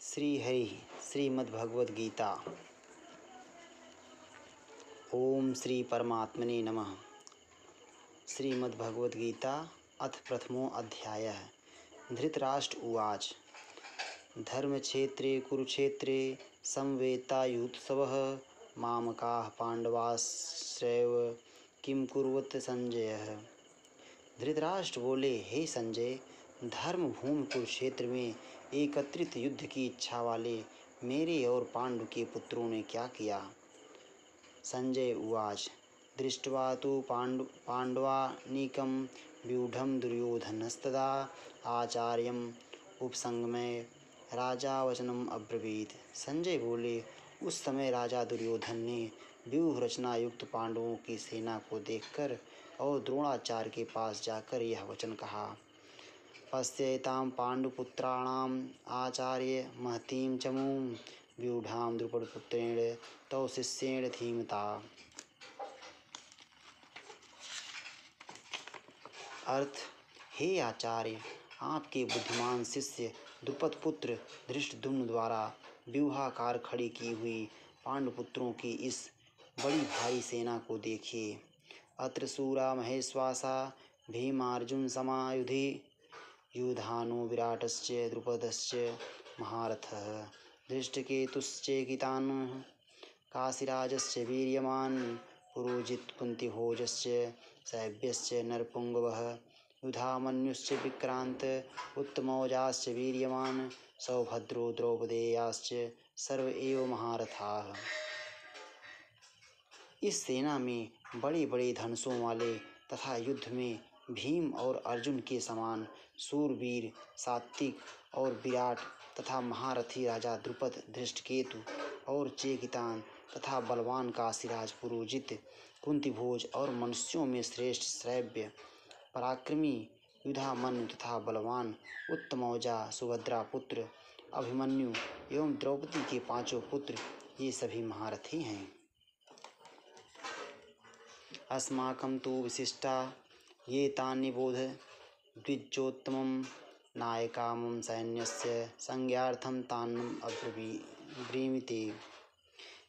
श्री हरि श्रीमद्भगवद गीता। ओम श्री परमात्मने नमः। श्रीमद्भगवद गीता अथ प्रथमो अध्यायः। धृतराष्ट्र उवाच। धर्मक्षेत्रे कुरुक्षेत्रे समवेतायुत्सवः मामकाः पांडवाश्चैव किं कुर्वत संजय। धृतराष्ट्र बोले, हे संजय, धर्म भूमि कुरुक्षेत्र में एकत्रित युद्ध की इच्छा वाले मेरे और पांडु के पुत्रों ने क्या किया। संजय उवाच। दृष्ट्वा तो पांडवानीकं व्यूढ़ं दुर्योधनस्तदा आचार्यम् उपसंगम्य राजा वचनम अब्रवीत। संजय बोले, उस समय राजा दुर्योधन ने व्यूह रचना युक्त पांडवों की सेना को देखकर और द्रोणाचार्य के पास जाकर यह वचन कहा। पश्येतां पांडुपुत्राणाम् आचार्य महतीं चमूं व्यूढ़ां द्रुपदपुत्रेण तौ शिष्येण धीमता। अर्थ, हे आचार्य, आपके बुद्धिमान शिष्य द्रुपद पुत्र धृष्टद्युम्न द्वारा व्यूहाकार खड़ी की हुई पांडुपुत्रों की इस बड़ी भारी सेना को देखिए। अत्र सूरा महेश्वासा भीमार्जुन समायुधि युधानो विराटश्च द्रुपदश्च महारथः धृष्टकेतुश्चेकितानः काशीराजश्च वीर्यवान् पुरोजित कुन्तिभोजश्च सैभ्यश्च नरपुङ्गवः युधामन्युश्च विक्रांत उत्तमौजाश्च वीर्यवान् सौभद्रो द्रौपदेयाश्च सर्व एव महारथाः। इस सेना में बड़े बड़े धनुषों वाले तथा युद्ध में भीम और अर्जुन के समान सूरवीर सात्विक और विराट तथा महारथी राजा द्रुपद धृष्टकेतु और चेकितान तथा बलवान काशीराज पुरोजित कुंतीभोज और मनुष्यों में श्रेष्ठ श्रव्य पराक्रमी युधामन्यु तथा बलवान उत्तमौजा सुभद्रा पुत्र अभिमन्यु एवं द्रौपदी के पांचों पुत्र ये सभी महारथी हैं। अस्माकं तु विशिष्टा ये तान्निबोध द्विजोत्तमं नायकामं सैन्यस्य संज्ञार्थं तान्नम अब्रीमिते।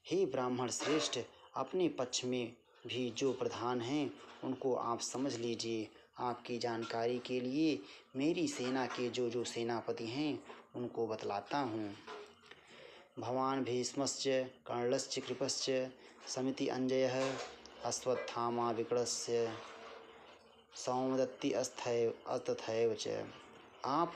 हे ब्राह्मण श्रेष्ठ, अपने पक्ष में भी जो प्रधान हैं उनको आप समझ लीजिए। आपकी जानकारी के लिए मेरी सेना के जो सेनापति हैं उनको बतलाता हूँ। भवान भीष्मश्च कर्णश्च कृपश्च समिति अंजयः अश्वत्थामा विकटस्य सौमदत्ति तथैव च। आप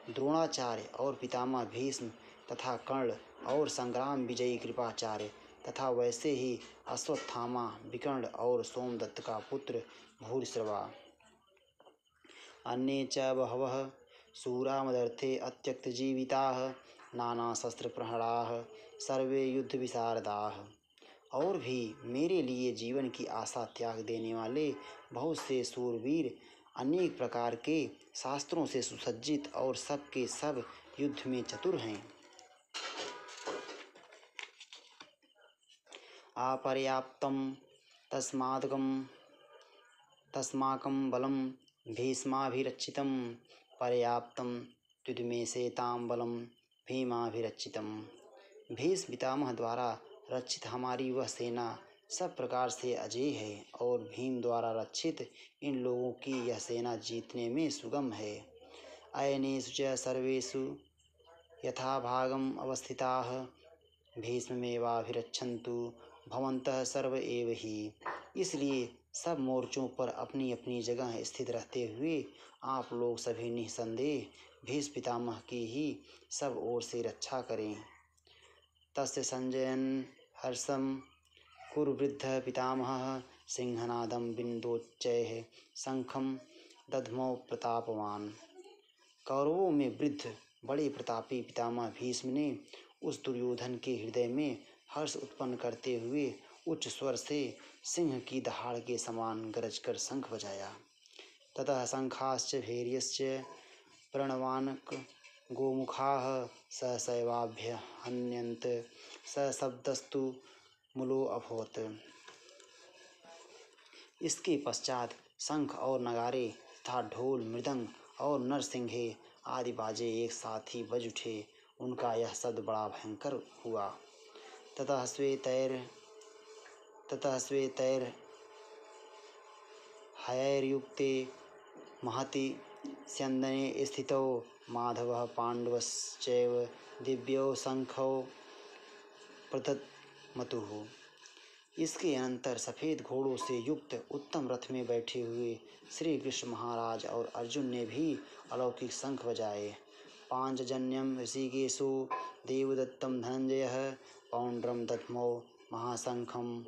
द्रोणाचार्य और पितामह भीष्म तथा कर्ण और संग्राम विजयी कृपाचार्य तथा वैसे ही अश्वत्थामा विकर्ण और सोमदत्त का पुत्र भूरिश्रवा अन्ये च बहवः शूरा मदर्थे अत्यक्तजीविताः नाना शस्त्र प्रहराः सर्वे युद्ध विशारदाः। और भी मेरे लिए जीवन की आशा त्याग देने वाले बहुत से सूरवीर अनेक प्रकार के शास्त्रों से सुसज्जित और सब के सब युद्ध में चतुर हैं। अपर्याप्तं तस्माकं बलं भीष्माभिरक्षितं पर्याप्तं त्विदमेशेतां बलं भीमाभिरक्षितं। भीष्म पितामह द्वारा रक्षित हमारी वह सेना सब प्रकार से अजेय है और भीम द्वारा रक्षित इन लोगों की यह सेना जीतने में सुगम है। अयनेषु च सर्वेषु यथाभागम अवस्थिताः भीष्ममेवाभिरक्षन्तु भवन्तः सर्व एव ही। इसलिए सब मोर्चों पर अपनी अपनी जगह स्थित रहते हुए आप लोग सभी निसंदेह भीष्म पितामह की ही सब ओर से रक्षा करें। तस्य संजयन् हर्षं कुरुवृद्ध पितामहः सिंहनादं बिन्दोच्चैः शंखं दध्मौ प्रतापवान। कौरवों में वृद्ध बड़े प्रतापी पितामह भीष्म ने उस दुर्योधन के हृदय में हर्ष उत्पन्न करते हुए उच्च स्वर से सिंह की दहाड़ के समान गरज कर शंख बजाया। ततः शंखाश्च भैर्यश्च प्रणवानक गोमुखाः सहसैवाभ्य हन्यन्त सशब्दस्तु मूलो अभवत्। इसके पश्चात शंख और नगारे तथा ढोल मृदंग और नरसिंहे आदि बाजे एक साथ ही बज उठे उनका यह शब्द बड़ा भयंकर हुआ। ततः श्वेतैर हयैर्युक्ते महति स्यन्दने स्थितौ माधवः पाण्डवश्चैव दिव्यौ शंखौ प्रदत्मतुः। इसके अनंतर सफ़ेद घोड़ों से युक्त उत्तम रथ में बैठे हुए श्री कृष्ण महाराज और अर्जुन ने भी अलौकिक शंख बजाए। पांचजन्यम ऋषिकेशो देवदत्तम धनंजयः पौंड्रम दध्मौ महाशंखम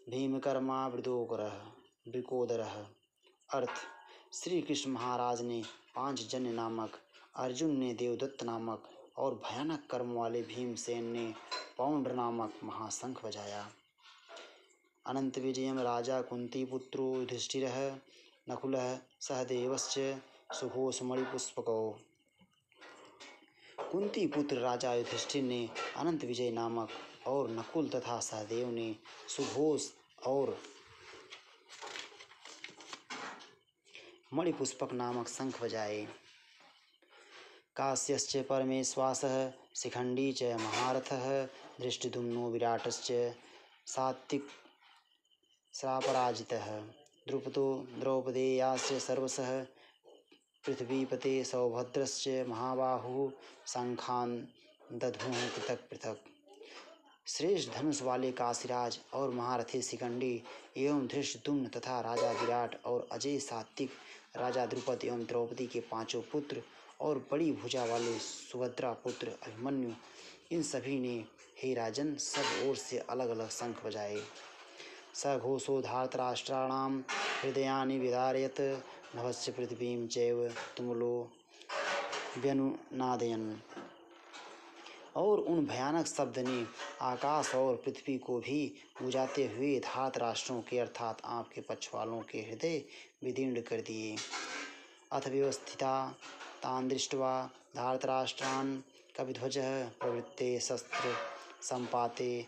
भीमकर्मा वृकोदरः। अर्थ: श्री कृष्ण महाराज ने पांचजन्य नामक, अर्जुन ने देवदत्त नामक और भयानक कर्म वाले भीमसेन ने पौंड्र नामक महाशंख बजाया। अनंत विजयम राजा कुंतीपुत्रो युधिष्ठिरः नकुलः सहदेवश्च सुघोष मणिपुष्पकौ। कुंती पुत्र राजा युधिष्ठिर ने अनंत विजय नामक और नकुल तथा सहदेव ने सुघोष और मणिपुष्पक नामक शंख बजाए। काश्यश्च परमेश्वासः शिखंडी च महारथः धृष्टद्युम्नो विराटश्च सात्विक श्रापराजितः द्रुपदो द्रौपदेयाश्च सर्वशः पृथ्वीपते सौभद्रश्च महाबाहुः शंखान् दध्मुः पृथक पृथक। श्रेष्ठ धनुष वाले काशीराज और महारथी शिखंडी एवं धृष्टद्युम्न तथा राजा विराट और अजय सात्विक राजा द्रुपद एवं द्रौपदी के पांचों पुत्र और बड़ी भुजा वाले सुभद्रा पुत्र अभिमन्यु, इन सभी ने हे राजन सब ओर से अलग अलग शंख बजाए। सघोषो धार्तराष्ट्राणां हृदयानि विदारयत् नभश्च पृथ्वीं चैव तुमुलो व्यनुनादयन्। और उन भयानक शब्द ने आकाश और पृथ्वी को भी बुझाते हुए धार्तराष्ट्रों के अर्थात आपके पक्ष वालों के हृदय विदीर्ण कर दिए। अथ व्यवस्थिता तान् दृष्ट्वा धार्तराष्ट्रान् कपिध्वजः प्रवृत्ते शस्त्र संपाते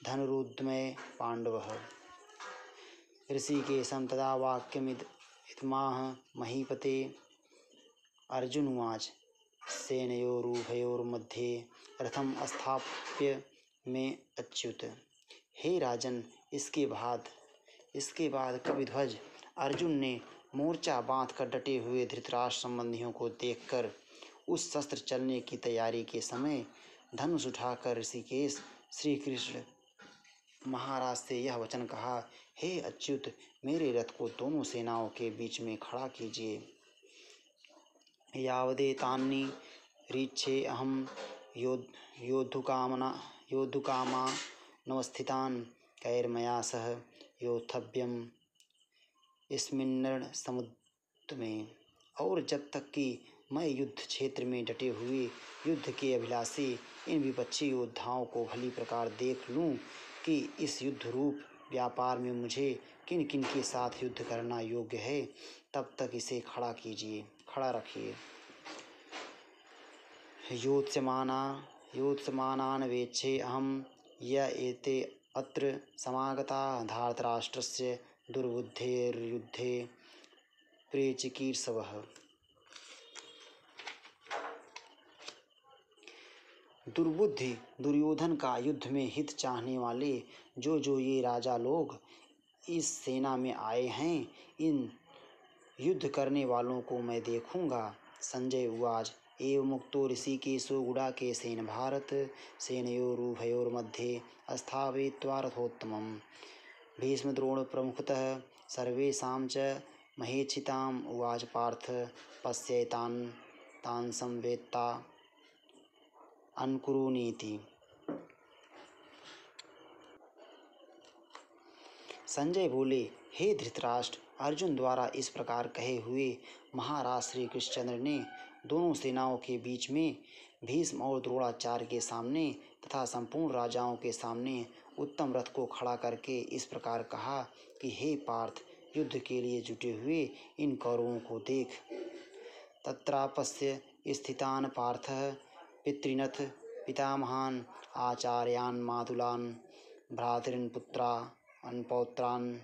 धनुरुद्यमे पाण्डवः। ऋषिकेशं तदा वाक्यमिदमाह महीपते। अर्जुन उवाच सेनयोरुभयोर्मध्ये रथम स्थाप्य में अच्युत। हे राजन, इसके बाद कपिध्वज अर्जुन ने मोर्चा बांधकर डटे हुए धृतराष्ट्र संबंधियों को देखकर उस शस्त्र चलने की तैयारी के समय धनुष उठाकर ऋषिकेश श्री कृष्ण महाराज से यह वचन कहा, हे अच्युत, मेरे रथ को दोनों सेनाओं के बीच में खड़ा कीजिए। यावदेतानि रीच्छे अहम योद्धुकामा नवस्थितान् कैर्मया सह योद्धव्यम स्मिन्नसमुद्र में। और जब तक कि मैं युद्ध क्षेत्र में डटे हुए युद्ध के अभिलाषी इन विपक्षी योद्धाओं को भली प्रकार देख लूं कि इस युद्ध रूप व्यापार में मुझे किन किन के साथ युद्ध करना योग्य है, तब तक इसे खड़ा रखिए। योत्स्यमानान् वेक्षे अहं य एते अत्र समागता धार्तराष्ट्रस्य दुर्बुद्धेर्युद्धे प्रेचिकीर्षवः। दुर्बुद्धि दुर्योधन का युद्ध में हित चाहने वाले जो ये राजा लोग इस सेना में आए हैं, इन युद्ध करने वालों को मैं देखूंगा। संजय उवाच एवं मुक्तो ऋषिकेशो गुडाकेशेन भारत सेनयोरुभयोर्मध्ये स्थापयित्वा रथोत्तमम्। भीष्मद्रोण प्रमुखतः सर्वेषां च महेक्षिताम् उवाच पार्थ पश्यैतान् तान् संवेत्ता अनुकुरुनीति। संजय बोले, हे धृतराष्ट्र, अर्जुन द्वारा इस प्रकार कहे हुए महाराज श्री कृष्णचंद्र ने दोनों सेनाओं के बीच में भीष्म और द्रोणाचार्य के सामने तथा संपूर्ण राजाओं के सामने उत्तम रथ को खड़ा करके इस प्रकार कहा कि हे पार्थ, युद्ध के लिए जुटे हुए इन कौरवों को देख। तत्रापश्य स्थितान् पार्थः पितृनथ पितामहान् आचार्यान् मातुलान् भ्रातॄन् पुत्रान् पौत्रान्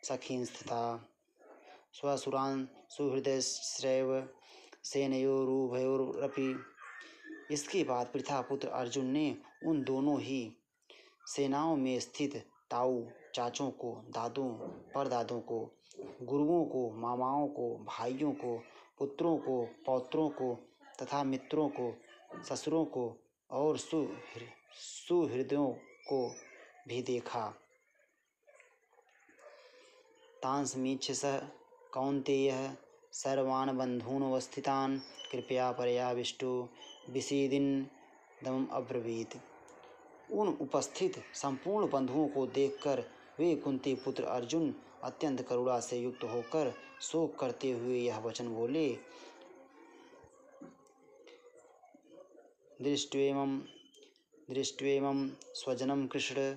सखींस्तथा स्वसुरान् सुहृदश्चैव सेनयोरुभयोरपि इसके बाद पृथा पुत्र अर्जुन ने उन दोनों ही सेनाओं में स्थित ताऊ चाचों को, दादों परदादों को, गुरुओं को, मामाओं को, भाइयों को, पुत्रों को, पौत्रों को तथा मित्रों को, ससुरों को और सुहृदयों को भी देखा। तांसमीक्षसः कौन्तेयः सर्वान् बन्धूनवस्थितान् कृपया पर्याविष्टो विषीदिन्दम् अब्रवीत्। उन उपस्थित संपूर्ण बंधुओं को देखकर वे कुंती पुत्र अर्जुन अत्यंत करुणा से युक्त होकर शोक करते हुए यह वचन बोले। दृष्ट्वेमं स्वजनं कृष्ण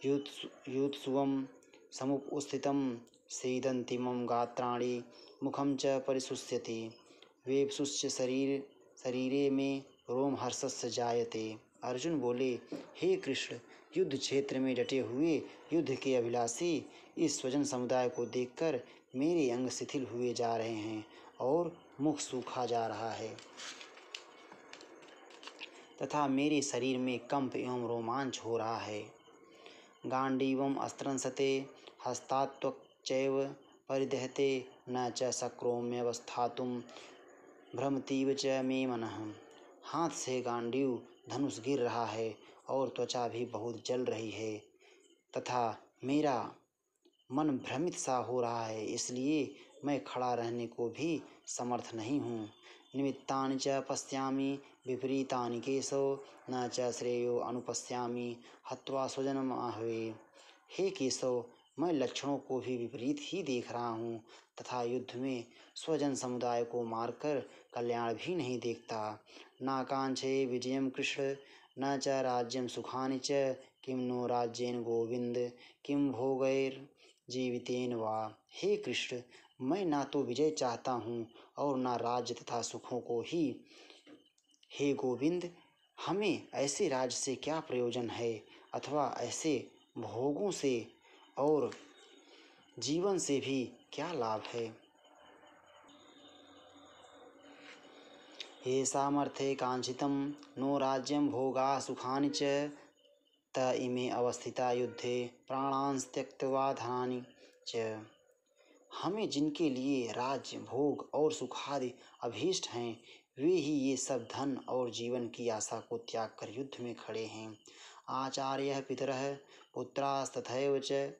युत्सुवं समुपस्थितं सीदन्ति मम गात्राणि मुखं च परिशुष्यति वेपसुस्य शरीरे में रोमहर्षस्य जायते। अर्जुन बोले, हे कृष्ण, युद्ध क्षेत्र में डटे हुए युद्ध के अभिलाषी इस स्वजन समुदाय को देखकर मेरे अंग शिथिल हुए जा रहे हैं और मुख सूखा जा रहा है तथा मेरे शरीर में कंप एवं रोमांच हो रहा है। गांडीवम अस्त्रंसते हस्तात्वक्चैव परिदहते न च शक्रोम्यवस्थातुं भ्रमतीव च मे मनः। हाथ से गांडीव धनुष गिर रहा है और त्वचा भी बहुत जल रही है तथा मेरा मन भ्रमित सा हो रहा है, इसलिए मैं खड़ा रहने को भी समर्थ नहीं हूँ। निमित्तानि च पश्यामि विपरीतानि केशव न च श्रेयो अनुपश्यामि हत्वा स्वजनम आहवे। हे केशव, मैं लक्षणों को भी विपरीत ही देख रहा हूँ तथा युद्ध में स्वजन समुदाय को मारकर कल्याण भी नहीं देखता। नाकांक्षे विजयम कृष्ण न च राज्यम सुखानि च किम नो राज्येन गोविंद किम भोगैर्जीवितेन वा। हे कृष्ण, मैं ना तो विजय चाहता हूँ और ना राज्य तथा सुखों को ही। हे गोविंद, हमें ऐसे राज्य से क्या प्रयोजन है अथवा ऐसे भोगों से और जीवन से भी क्या लाभ है। हे सामर्थ्ये कांक्षितं नो राज्यं भोगा सुखानि च त इमे अवस्थिता युद्धे प्राणांस त्यक्त्वा धनानि च। हमें जिनके लिए राज्य भोग और सुखादि अभीष्ट हैं वे ही ये सब धन और जीवन की आशा को त्याग कर युद्ध में खड़े हैं। आचार्यः पितरः पुत्रास्तथैव च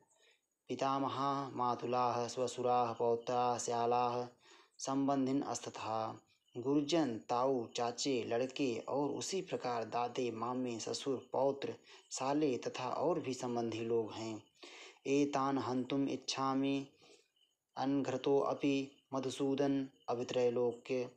पितामहाः मातुलाः स्वसुराः पौत्राः श्यालाः संबंधिनस्तथा। गुरुजन, ताऊ, चाचे, लड़के और उसी प्रकार दादे, मामे, ससुर, पौत्र, साले तथा और भी संबंधी लोग हैं। एतान हन्तुम इच्छामि अनघृतो अपि मधुसूदन अभित्रैलोक्य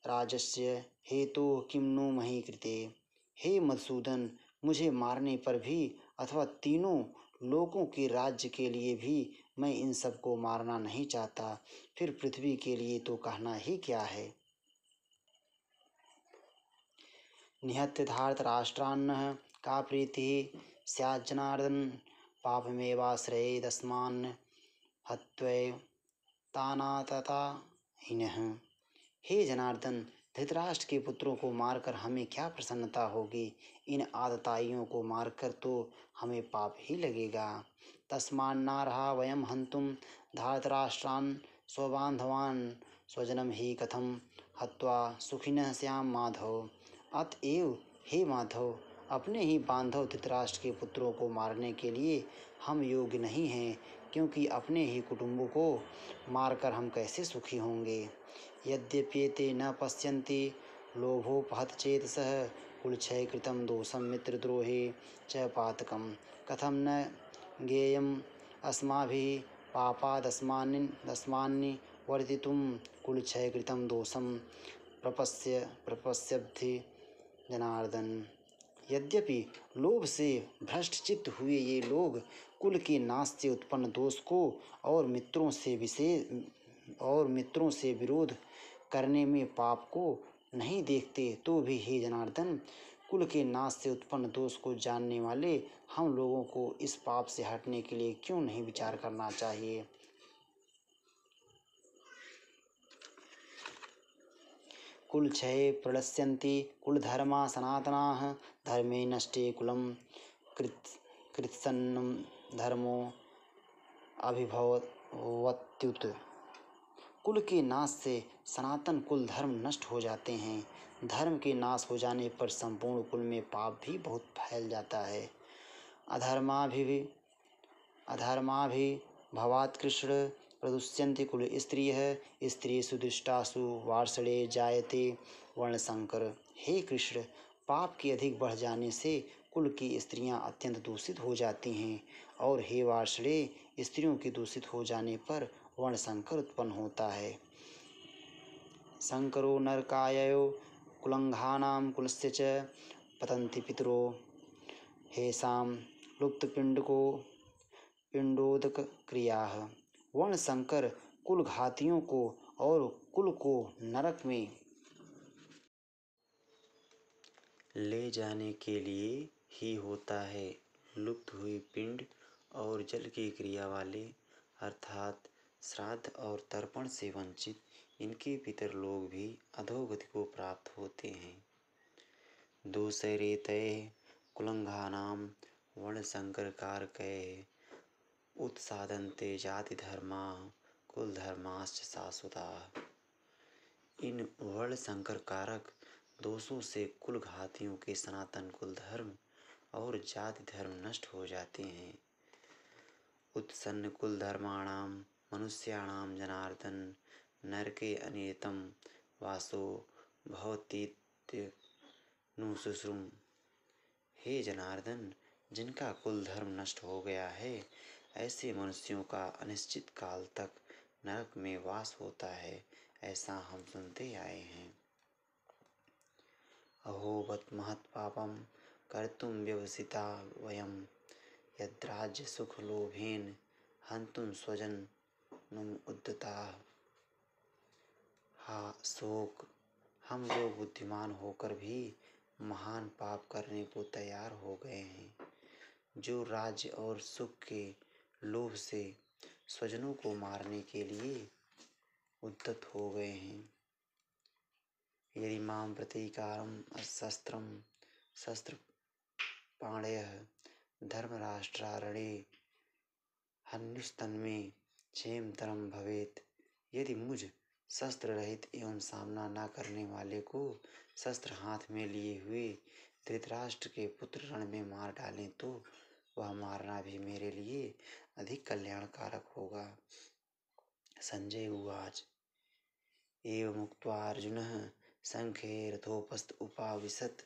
राजस्य हेतु किम नु मही कृते। हे मधुसूदन, मुझे मारने पर भी अथवा तीनों लोकों के राज्य के लिए भी मैं इन सब को मारना नहीं चाहता, फिर पृथ्वी के लिए तो कहना ही क्या है। निहत्य धार्तराष्ट्रान्नः का प्रीतिः स्याज्जनार्दन पापमेवाश्रयेदस्मान् हत्वैव तानातताहिनः। हे जनार्दन, धृतराष्ट्र के पुत्रों को मारकर हमें क्या प्रसन्नता होगी, इन आतताइयों को मारकर तो हमें पाप ही लगेगा। तस्मान्नार्हा वयम हन्तुम धार्तराष्ट्रान् स्वबान्धवान् स्वजनम ही कथम हत्वा सुखिनः स्याम माधव। अतएव हे माधव, अपने ही बांधव धृतराष्ट्र के पुत्रों को मारने के लिए हम योग्य नहीं हैं, क्योंकि अपने ही कुटुंबों को मारकर हम कैसे सुखी होंगे। यद्यप्येते न पश्यन्ति लोभोपहत चेतसः कुलक्षय कृतं दोषं मित्रद्रोहे च पातकं कथं न ज्ञेयम् अस्माभिः पापादस्मान्नि वर्तितुं कुलक्षय कृतं दोषं प्रपश्यब्धि जनार्दन। यद्यपि लोभ से भ्रष्ट चित्त हुए ये लोग कुल के नाश से उत्पन्न दोष को और मित्रों से विरोध करने में पाप को नहीं देखते, तो भी हे जनार्दन, कुल के नाश से उत्पन्न दोष को जानने वाले हम लोगों को इस पाप से हटने के लिए क्यों नहीं विचार करना चाहिए। कुलक्षये प्रणश्यन्ति कुलधर्मा सनातनाः धर्मे नष्टे कुलं कृत्स्नं धर्मो अभिभवत्युत। कुल के नाश से सनातन कुल धर्म नष्ट हो जाते हैं। धर्म के नाश हो जाने पर संपूर्ण कुल में पाप भी बहुत फैल जाता है। अधर्माभिभवात् कृष्ण प्रदुष्यन्ति कुल स्त्रियः स्त्रीषु दुष्टासु वार्ष्णे जायते वर्णशंकर। हे कृष्ण, पाप के अधिक बढ़ जाने से कुल की स्त्रियां अत्यंत दूषित हो जाती हैं, और हे वार्ष्णे, स्त्रियों के दूषित हो जाने पर वर्णशंकर उत्पन्न होता है। शंकरो नरकाययो कुलंघानां कुलस्य च पतन्ति पितरो हेषां लुप्तपिंडको पिंडोदक क्रियाः। वर्णशंकर कुल घातियों को और कुल को नरक में ले जाने के लिए ही होता है। लुप्त हुई पिंड और जल की क्रिया वाले अर्थात श्राद्ध और तर्पण से वंचित इनके पितर लोग भी अधोगति को प्राप्त होते हैं। दूसरेतये कुलंघानां वर्णशंकरकारकैः उत्सादन्ते जाति धर्मा कुल धर्माश्च शाश्वताः। इन वर्णशंकर कारक दोषों से कुल घातियों के सनातन कुल धर्म और जाति धर्म नष्ट हो जाते हैं। उत्सन्न कुल धर्माणां मनुष्याणां जनार्दन नरके अनियतं वासो भवतीत्यनुशुश्रुम। हे जनार्दन, जिनका कुल धर्म नष्ट हो गया है, ऐसे मनुष्यों का अनिश्चित काल तक नरक में वास होता है, ऐसा हम सुनते आए हैं। अहो बत महत् पापं कर्तुं व्यवसिता वयं यद्राज्य सुख लोभेन हन्तुं स्वजनम उद्यताः। हा शोक, हम लोग बुद्धिमान होकर भी महान पाप करने को तैयार हो गए हैं, जो राज्य और सुख के लोभ से स्वजनों को मारने के लिए उद्यत हो गए हैं। यदि मां प्रतीकारम शस्त्र पाणयः धर्मराष्ट्रारणे हन्युस्तन्मे क्षेमतरम भवेत्। यदि मुझ शस्त्र रहित एवं सामना न करने वाले को शस्त्र हाथ में लिए हुए धृतराष्ट्र के पुत्र रण में मार डालें तो वह मारना भी मेरे लिए अधिक कल्याणकारक होगा। संजय उवाच एवमुक्त्वा अर्जुनः शंखे रथोपस्थ उपाविशत्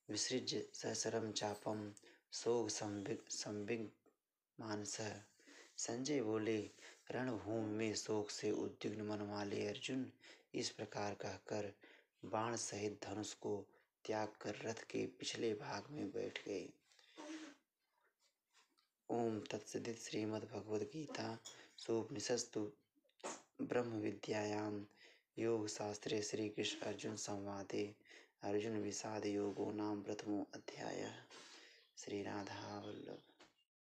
विसृज्य सहस्रं चापं शोक संविग्न मानसः। संजय बोले, रणभूमि में शोक से उद्विग्न मन वाले अर्जुन इस प्रकार कहकर बाण सहित धनुष को त्याग कर रथ के पिछले भाग में बैठ गए। ओम तत्सदित श्रीमद्भगवद्गीता उपनिषत्सु ब्रह्म विद्यायां योग शास्त्रे श्री कृष्ण अर्जुन संवादे अर्जुन विषाद योगो नाम प्रथमो अध्यायः। श्री राधा वल्लभ।